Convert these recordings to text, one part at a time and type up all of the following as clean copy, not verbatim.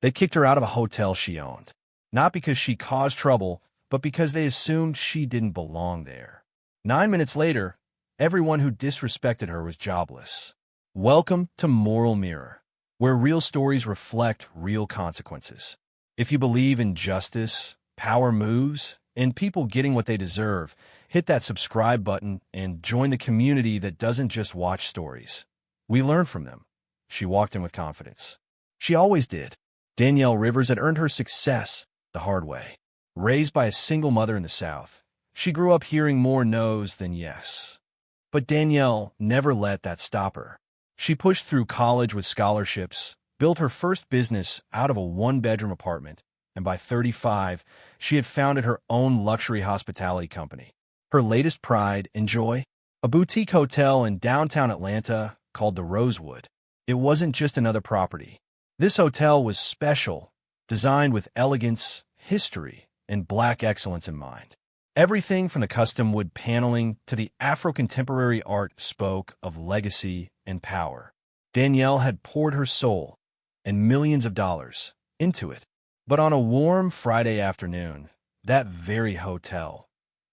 They kicked her out of a hotel she owned, not because she caused trouble, but because they assumed she didn't belong there. 9 minutes later, everyone who disrespected her was jobless. Welcome to Moral Mirror, where real stories reflect real consequences. If you believe in justice, power moves, and people getting what they deserve, hit that subscribe button and join the community that doesn't just watch stories. We learn from them. She walked in with confidence. She always did. Danielle Rivers had earned her success the hard way. Raised by a single mother in the South, she grew up hearing more no's than yes. But Danielle never let that stop her. She pushed through college with scholarships, built her first business out of a one-bedroom apartment, and by 35, she had founded her own luxury hospitality company. Her latest pride and joy? A boutique hotel in downtown Atlanta called the Rosewood. It wasn't just another property. This hotel was special, designed with elegance, history, and Black excellence in mind. Everything from the custom wood paneling to the Afro-contemporary art spoke of legacy and power. Danielle had poured her soul and millions of dollars into it. But on a warm Friday afternoon, that very hotel,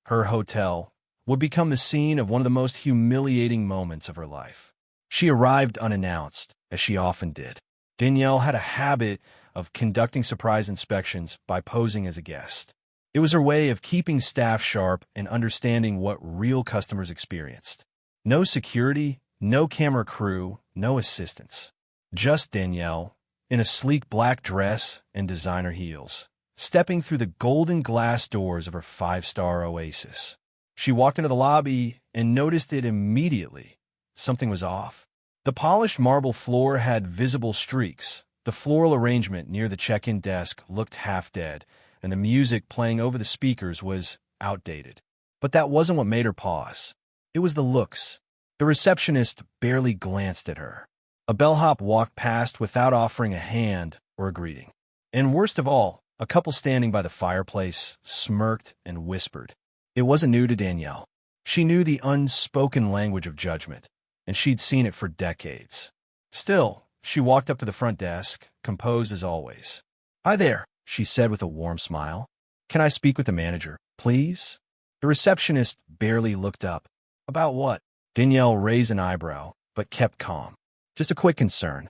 her hotel, would become the scene of one of the most humiliating moments of her life. She arrived unannounced, as she often did. Danielle had a habit of conducting surprise inspections by posing as a guest. It was her way of keeping staff sharp and understanding what real customers experienced. No security, no camera crew, no assistants. Just Danielle, in a sleek black dress and designer heels, stepping through the golden glass doors of her five-star oasis. She walked into the lobby and noticed it immediately. Something was off. The polished marble floor had visible streaks. The floral arrangement near the check-in desk looked half-dead, and the music playing over the speakers was outdated. But that wasn't what made her pause. It was the looks. The receptionist barely glanced at her. A bellhop walked past without offering a hand or a greeting. And worst of all, a couple standing by the fireplace smirked and whispered. It wasn't new to Danielle. She knew the unspoken language of judgment, and she'd seen it for decades. Still, she walked up to the front desk, composed as always. "Hi there," she said with a warm smile. "Can I speak with the manager, please?" The receptionist barely looked up. "About what?" Danielle raised an eyebrow, but kept calm. "Just a quick concern."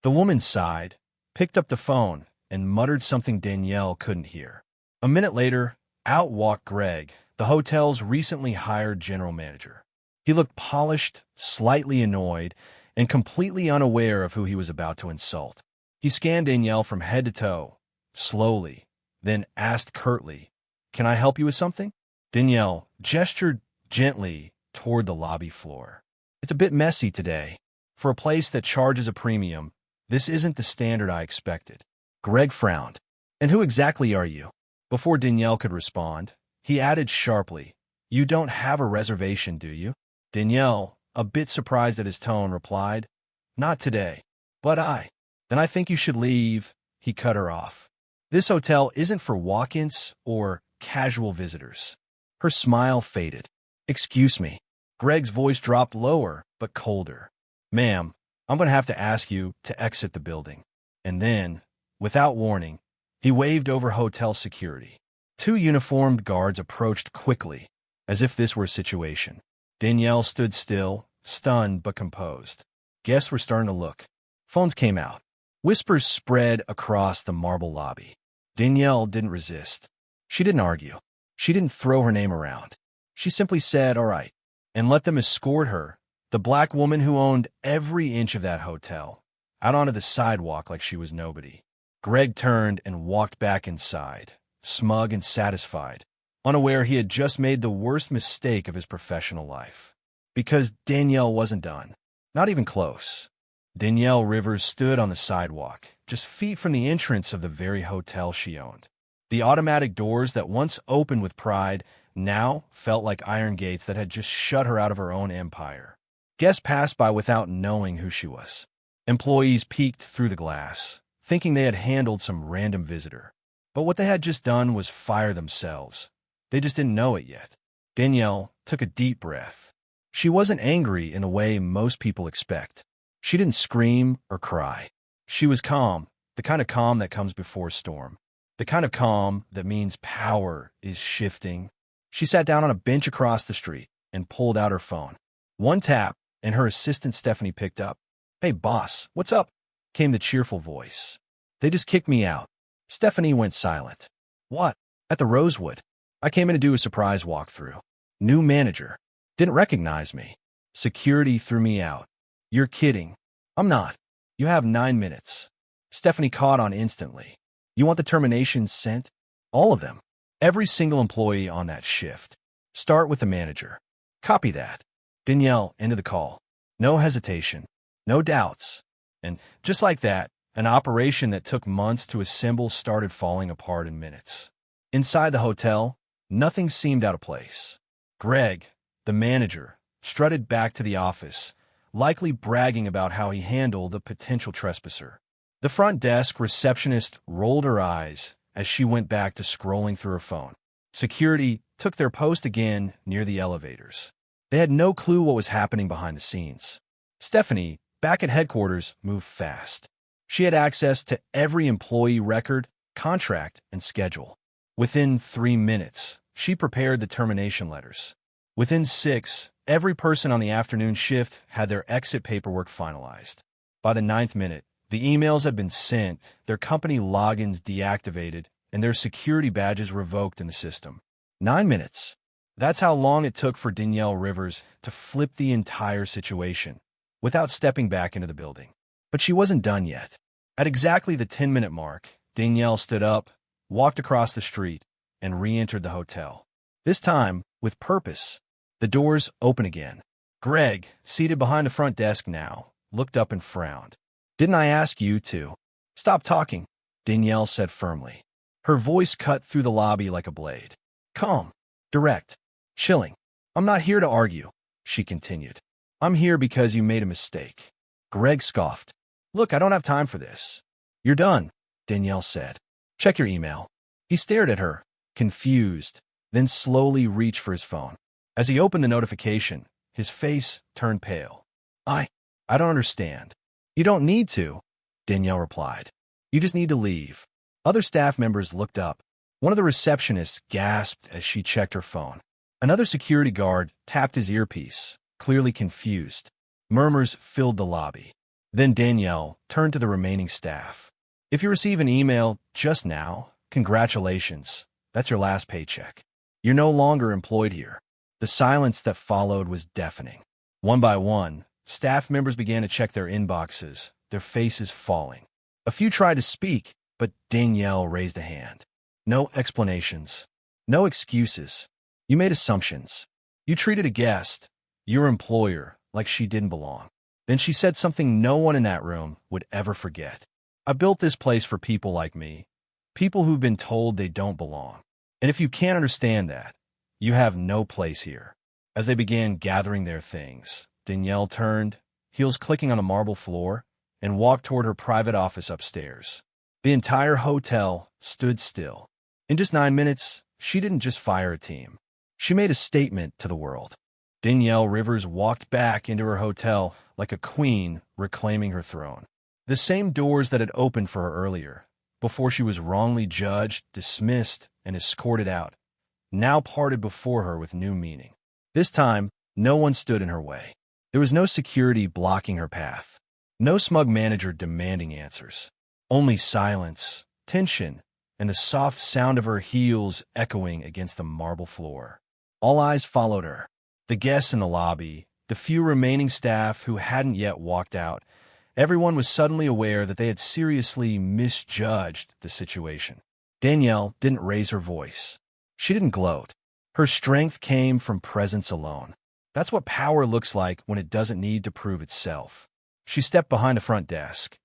The woman sighed, picked up the phone, and muttered something Danielle couldn't hear. A minute later, out walked Greg, the hotel's recently hired general manager. He looked polished, slightly annoyed, and completely unaware of who he was about to insult. He scanned Danielle from head to toe, slowly, then asked curtly, "Can I help you with something?" Danielle gestured gently toward the lobby floor. "It's a bit messy today. For a place that charges a premium, this isn't the standard I expected." Greg frowned. "And who exactly are you?" Before Danielle could respond, he added sharply, "You don't have a reservation, do you?" Danielle, a bit surprised at his tone, replied, "Not today. But Then I think you should leave." He cut her off. "This hotel isn't for walk-ins or casual visitors." Her smile faded. "Excuse me." Greg's voice dropped lower, but colder. "Ma'am, I'm going to have to ask you to exit the building." And then, without warning, he waved over hotel security. Two uniformed guards approached quickly, as if this were a situation. Danielle stood still, stunned but composed. Guests were starting to look. Phones came out. Whispers spread across the marble lobby. Danielle didn't resist. She didn't argue. She didn't throw her name around. She simply said, "All right," and let them escort her, the black woman who owned every inch of that hotel, out onto the sidewalk like she was nobody. Greg turned and walked back inside, smug and satisfied, unaware he had just made the worst mistake of his professional life. Because Danielle wasn't done. Not even close. Danielle Rivers stood on the sidewalk, just feet from the entrance of the very hotel she owned. The automatic doors that once opened with pride now felt like iron gates that had just shut her out of her own empire. Guests passed by without knowing who she was. Employees peeked through the glass, thinking they had handled some random visitor. But what they had just done was fire themselves. They just didn't know it yet. Danielle took a deep breath. She wasn't angry in the way most people expect. She didn't scream or cry. She was calm, The kind of calm that comes before a storm. The kind of calm that means power is shifting. She sat down on a bench across the street and pulled out her phone. One tap, and her assistant Stephanie picked up. "Hey, boss, what's up?" came the cheerful voice. "They just kicked me out." Stephanie went silent. "What?" "At the Rosewood. I came in to do a surprise walkthrough. New manager. Didn't recognize me. Security threw me out." "You're kidding." "I'm not. You have 9 minutes." Stephanie caught on instantly. "You want the terminations sent?" "All of them. Every single employee on that shift. Start with the manager." "Copy that." Danielle ended the call. No hesitation. No doubts. And just like that, an operation that took months to assemble started falling apart in minutes. Inside the hotel, nothing seemed out of place. Greg, the manager, strutted back to the office, likely bragging about how he handled the potential trespasser. The front desk receptionist rolled her eyes as she went back to scrolling through her phone. Security took their post again near the elevators. They had no clue what was happening behind the scenes. Stephanie, back at headquarters, moved fast. She had access to every employee record, contract, and schedule. Within 3 minutes, she prepared the termination letters. Within 6, every person on the afternoon shift had their exit paperwork finalized. By the 9th minute, the emails had been sent, their company logins deactivated, and their security badges revoked in the system. 9 minutes. That's how long it took for Danielle Rivers to flip the entire situation, without stepping back into the building. But she wasn't done yet. At exactly the 10-minute mark, Danielle stood up, walked across the street, and re-entered the hotel. This time, with purpose. The doors open again. Greg, seated behind the front desk now, looked up and frowned. "Didn't I ask you to?" "Stop talking," Danielle said firmly. Her voice cut through the lobby like a blade. Calm, direct, chilling. "I'm not here to argue," she continued. "I'm here because you made a mistake." Greg scoffed. "Look, I don't have time for this." "You're done," Danielle said. "Check your email." He stared at her, confused, then slowly reached for his phone. As he opened the notification, his face turned pale. I don't understand." "You don't need to," Danielle replied. "You just need to leave." Other staff members looked up. One of the receptionists gasped as she checked her phone. Another security guard tapped his earpiece, clearly confused. Murmurs filled the lobby. Then Danielle turned to the remaining staff. "If you receive an email just now, congratulations. That's your last paycheck. You're no longer employed here." The silence that followed was deafening. One by one, staff members began to check their inboxes, their faces falling. A few tried to speak, but Danielle raised a hand. "No explanations. No excuses. You made assumptions. You treated a guest, your employer, like she didn't belong." Then she said something no one in that room would ever forget. "I built this place for people like me, people who've been told they don't belong. And if you can't understand that, you have no place here." As they began gathering their things, Danielle turned, heels clicking on the marble floor, and walked toward her private office upstairs. The entire hotel stood still. In just 9 minutes, she didn't just fire a team. She made a statement to the world. Danielle Rivers walked back into her hotel like a queen reclaiming her throne. The same doors that had opened for her earlier, before she was wrongly judged, dismissed, and escorted out, now parted before her with new meaning. This time, no one stood in her way. There was no security blocking her path. No smug manager demanding answers. Only silence, tension, and the soft sound of her heels echoing against the marble floor. All eyes followed her. The guests in the lobby, the few remaining staff who hadn't yet walked out, everyone was suddenly aware that they had seriously misjudged the situation. Danielle didn't raise her voice. She didn't gloat. Her strength came from presence alone. That's what power looks like when it doesn't need to prove itself. She stepped behind the front desk,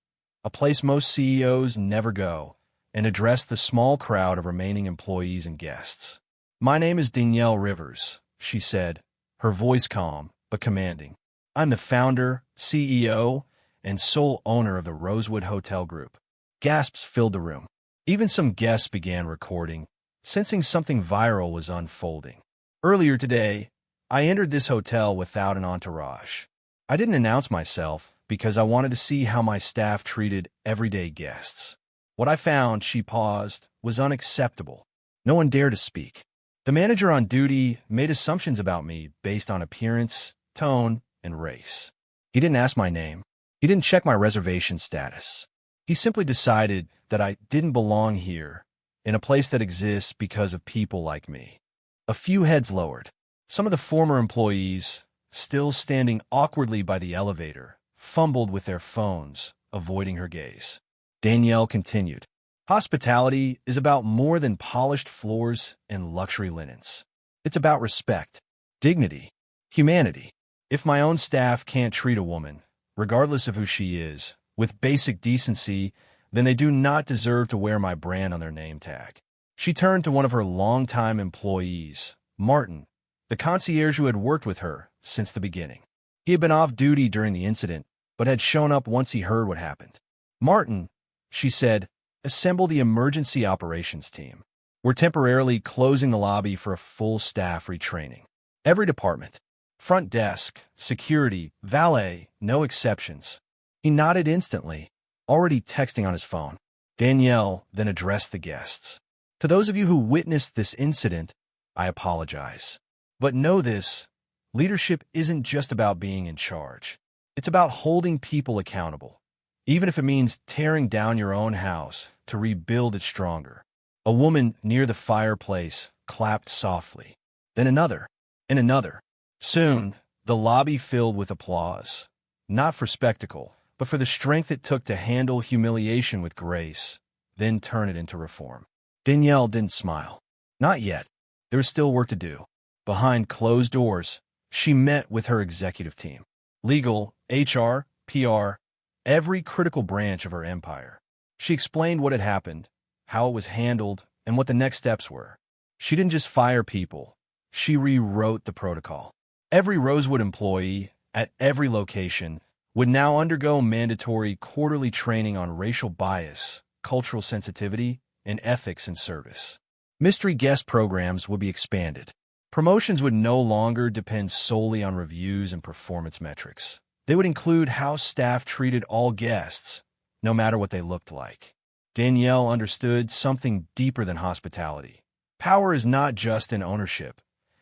a place most CEOs never go, and addressed the small crowd of remaining employees and guests. "My name is Danielle Rivers," she said, her voice calm but commanding. "I'm the founder, CEO, and sole owner of the Rosewood Hotel Group." Gasps filled the room. Even some guests began recording, sensing something viral was unfolding. "Earlier today, I entered this hotel without an entourage. I didn't announce myself because I wanted to see how my staff treated everyday guests. What I found, she paused, was unacceptable. No one dared to speak. The manager on duty made assumptions about me based on appearance, tone, and race. He didn't ask my name. He didn't check my reservation status. He simply decided that I didn't belong here, in a place that exists because of people like me. A few heads lowered. Some of the former employees, still standing awkwardly by the elevator, fumbled with their phones, avoiding her gaze. Danielle continued, "Hospitality is about more than polished floors and luxury linens. It's about respect, dignity, humanity. If my own staff can't treat a woman, regardless of who she is, with basic decency, then they do not deserve to wear my brand on their name tag." She turned to one of her longtime employees, Martin, the concierge who had worked with her since the beginning. He had been off duty during the incident, but had shown up once he heard what happened. "Martin," she said, "assemble the emergency operations team. We're temporarily closing the lobby for a full staff retraining. Every department, front desk, security, valet, no exceptions." He nodded instantly, already texting on his phone. Danielle then addressed the guests. "To those of you who witnessed this incident, I apologize. But know this, leadership isn't just about being in charge. It's about holding people accountable, even if it means tearing down your own house to rebuild it stronger." A woman near the fireplace clapped softly. Then another, and another. Soon, the lobby filled with applause, not for spectacle, but for the strength it took to handle humiliation with grace, then turn it into reform. Danielle didn't smile. Not yet. There was still work to do. Behind closed doors, she met with her executive team. Legal, HR, PR, every critical branch of her empire. She explained what had happened, how it was handled, and what the next steps were. She didn't just fire people. She rewrote the protocol. Every Rosewood employee, at every location, would now undergo mandatory quarterly training on racial bias, cultural sensitivity, and ethics in service. Mystery guest programs would be expanded. Promotions would no longer depend solely on reviews and performance metrics. They would include how staff treated all guests, no matter what they looked like. Danielle understood something deeper than hospitality. Power is not just in ownership.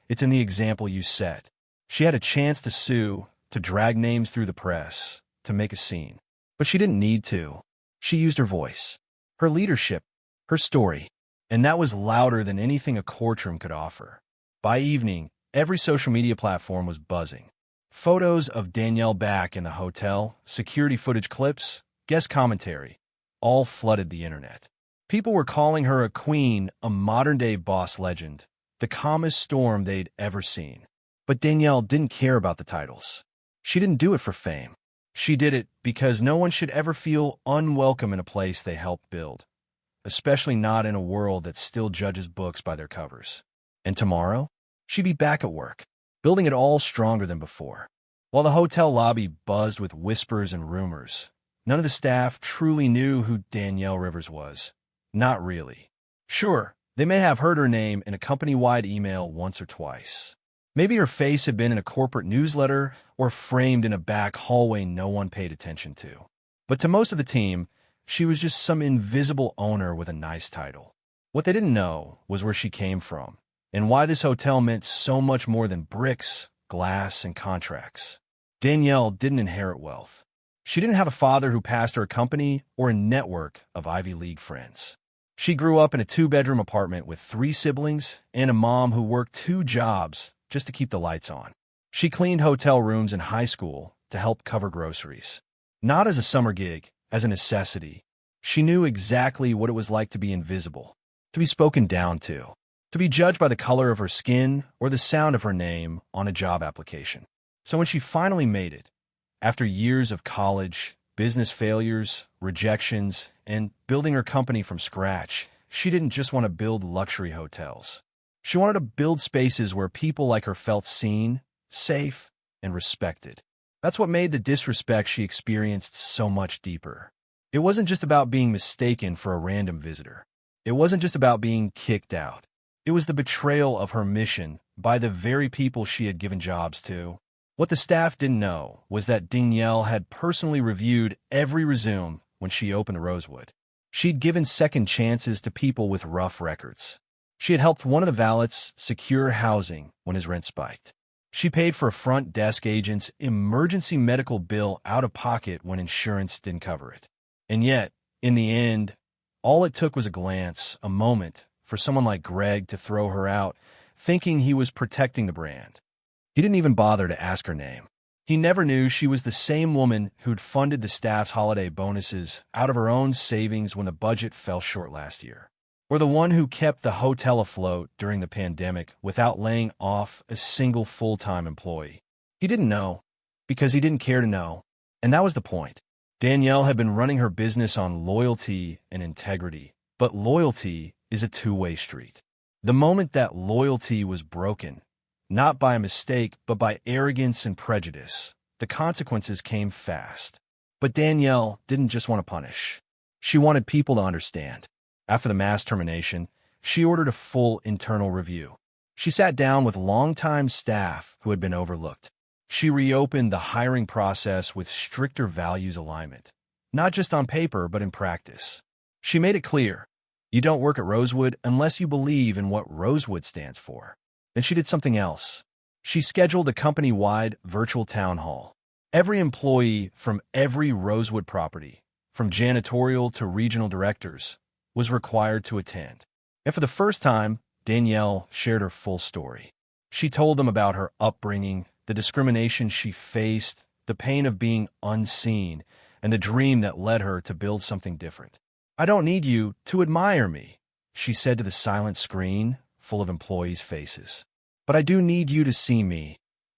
It's in the example you set. She had a chance to sue, to drag names through the press, to make a scene. But she didn't need to. She used her voice, her leadership, her story, and that was louder than anything a courtroom could offer. By evening, every social media platform was buzzing. Photos of Danielle back in the hotel, security footage clips, guest commentary, all flooded the internet. People were calling her a queen, a modern-day boss legend, the calmest storm they'd ever seen. But Danielle didn't care about the titles. She didn't do it for fame. She did it because no one should ever feel unwelcome in a place they helped build, especially not in a world that still judges books by their covers. And tomorrow, she'd be back at work, building it all stronger than before. While the hotel lobby buzzed with whispers and rumors, none of the staff truly knew who Danielle Rivers was. Not really. Sure, they may have heard her name in a company-wide email once or twice. Maybe her face had been in a corporate newsletter or framed in a back hallway no one paid attention to. But to most of the team, she was just some invisible owner with a nice title. What they didn't know was where she came from and why this hotel meant so much more than bricks, glass, and contracts. Danielle didn't inherit wealth. She didn't have a father who passed her a company or a network of Ivy League friends. She grew up in a 2-bedroom apartment with 3 siblings and a mom who worked 2 jobs just to keep the lights on. She cleaned hotel rooms in high school to help cover groceries. Not as a summer gig, as a necessity. She knew exactly what it was like to be invisible, to be spoken down to be judged by the color of her skin or the sound of her name on a job application. So when she finally made it, after years of college, business failures, rejections, and building her company from scratch, she didn't just want to build luxury hotels. She wanted to build spaces where people like her felt seen, safe, and respected. That's what made the disrespect she experienced so much deeper. It wasn't just about being mistaken for a random visitor. It wasn't just about being kicked out. It was the betrayal of her mission by the very people she had given jobs to. What the staff didn't know was that Danielle had personally reviewed every resume when she opened Rosewood. She'd given second chances to people with rough records. She had helped one of the valets secure housing when his rent spiked. She paid for a front desk agent's emergency medical bill out of pocket when insurance didn't cover it. And yet, in the end, all it took was a glance, a moment, for someone like Greg to throw her out, thinking he was protecting the brand. He didn't even bother to ask her name. He never knew she was the same woman who'd funded the staff's holiday bonuses out of her own savings when the budget fell short last year, or the one who kept the hotel afloat during the pandemic without laying off a single full-time employee. He didn't know, because he didn't care to know, and that was the point. Danielle had been running her business on loyalty and integrity, but loyalty is a two-way street. The moment that loyalty was broken, not by a mistake, but by arrogance and prejudice, the consequences came fast. But Danielle didn't just want to punish. She wanted people to understand. After the mass termination, she ordered a full internal review. She sat down with longtime staff who had been overlooked. She reopened the hiring process with stricter values alignment, not just on paper, but in practice. She made it clear, you don't work at Rosewood unless you believe in what Rosewood stands for. Then she did something else. She scheduled a company-wide virtual town hall. Every employee from every Rosewood property, from janitorial to regional directors, was required to attend. And for the first time, Danielle shared her full story. She told them about her upbringing, the discrimination she faced, the pain of being unseen, and the dream that led her to build something different. "I don't need you to admire me," she said to the silent screen full of employees' faces. "But I do need you to see me,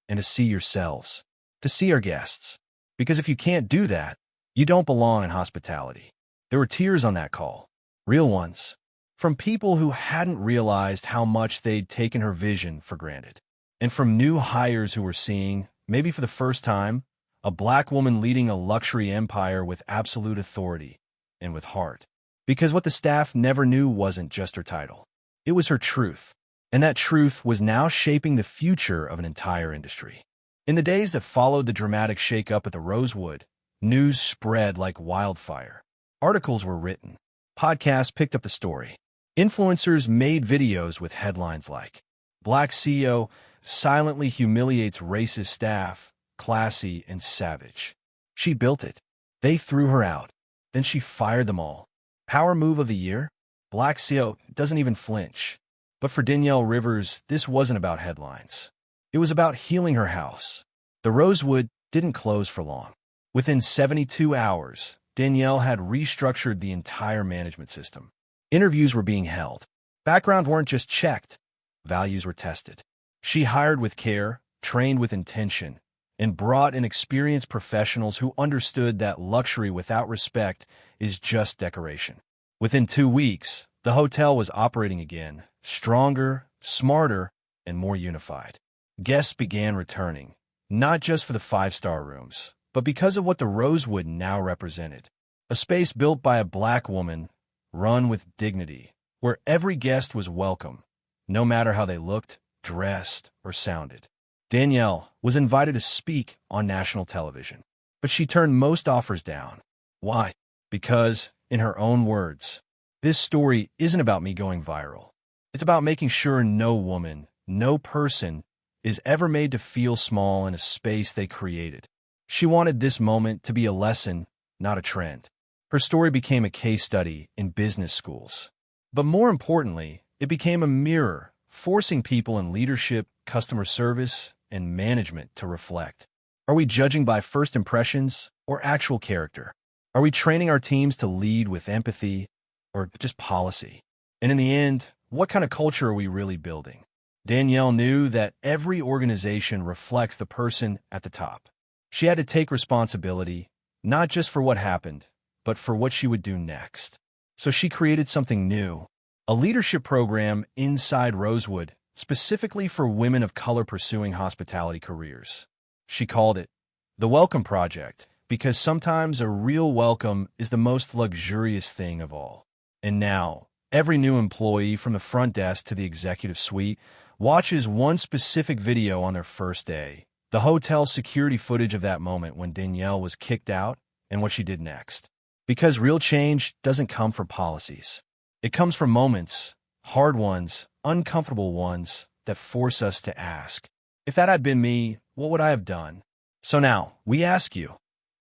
and to see yourselves, to see our guests. Because if you can't do that, you don't belong in hospitality." There were tears on that call, real ones, from people who hadn't realized how much they'd taken her vision for granted, and from new hires who were seeing, maybe for the first time, a Black woman leading a luxury empire with absolute authority and with heart. Because what the staff never knew wasn't just her title. It was her truth, and that truth was now shaping the future of an entire industry. In the days that followed the dramatic shakeup at the Rosewood, news spread like wildfire. Articles were written. Podcasts picked up the story. Influencers made videos with headlines like, "Black CEO silently humiliates racist staff, classy and savage." She built it. They threw her out. Then she fired them all. Power move of the year? Black CEO doesn't even flinch. But for Danielle Rivers, this wasn't about headlines. It was about healing her house. The Rosewood didn't close for long. Within 72 hours, Danielle had restructured the entire management system. Interviews were being held. Backgrounds weren't just checked. Values were tested. She hired with care, trained with intention, and brought in experienced professionals who understood that luxury without respect is just decoration. Within 2 weeks, the hotel was operating again, stronger, smarter, and more unified. Guests began returning, not just for the 5-star rooms, but because of what the Rosewood now represented. A space built by a Black woman, run with dignity, where every guest was welcome, no matter how they looked, dressed, or sounded. Danielle was invited to speak on national television, but she turned most offers down. Why? Because, in her own words, "This story isn't about me going viral. It's about making sure no woman, no person, is ever made to feel small in a space they created." She wanted this moment to be a lesson, not a trend. Her story became a case study in business schools. But more importantly, it became a mirror, forcing people in leadership, customer service, and management to reflect. Are we judging by first impressions or actual character? Are we training our teams to lead with empathy or just policy? And in the end, what kind of culture are we really building? Danielle knew that every organization reflects the person at the top. She had to take responsibility, not just for what happened, but for what she would do next. So she created something new, a leadership program inside Rosewood, specifically for women of color pursuing hospitality careers. She called it the Welcome Project, because sometimes a real welcome is the most luxurious thing of all. And now, every new employee from the front desk to the executive suite watches one specific video on their first day. The hotel security footage of that moment when Danielle was kicked out and what she did next. Because real change doesn't come from policies. It comes from moments, hard ones, uncomfortable ones, that force us to ask, if that had been me, what would I have done? So now, we ask you,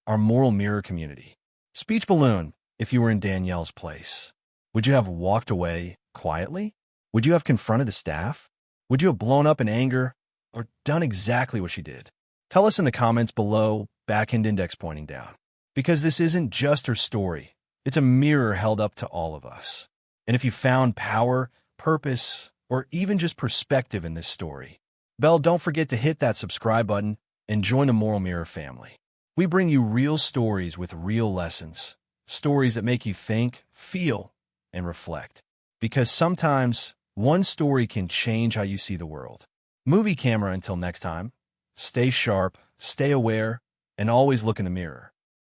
our moral mirror community. Speech balloon, if you were in Danielle's place. Would you have walked away quietly? Would you have confronted the staff? Would you have blown up in anger or done exactly what she did? Tell us in the comments below, back-end index pointing down. Because this isn't just her story. It's a mirror held up to all of us. And if you found power, purpose, or even just perspective in this story, don't forget to hit that subscribe button and join the Moral Mirror family. We bring you real stories with real lessons. Stories that make you think, feel, and reflect. Because sometimes one story can change how you see the world. Movie camera until next time. Stay sharp, stay aware, and always look in the mirror.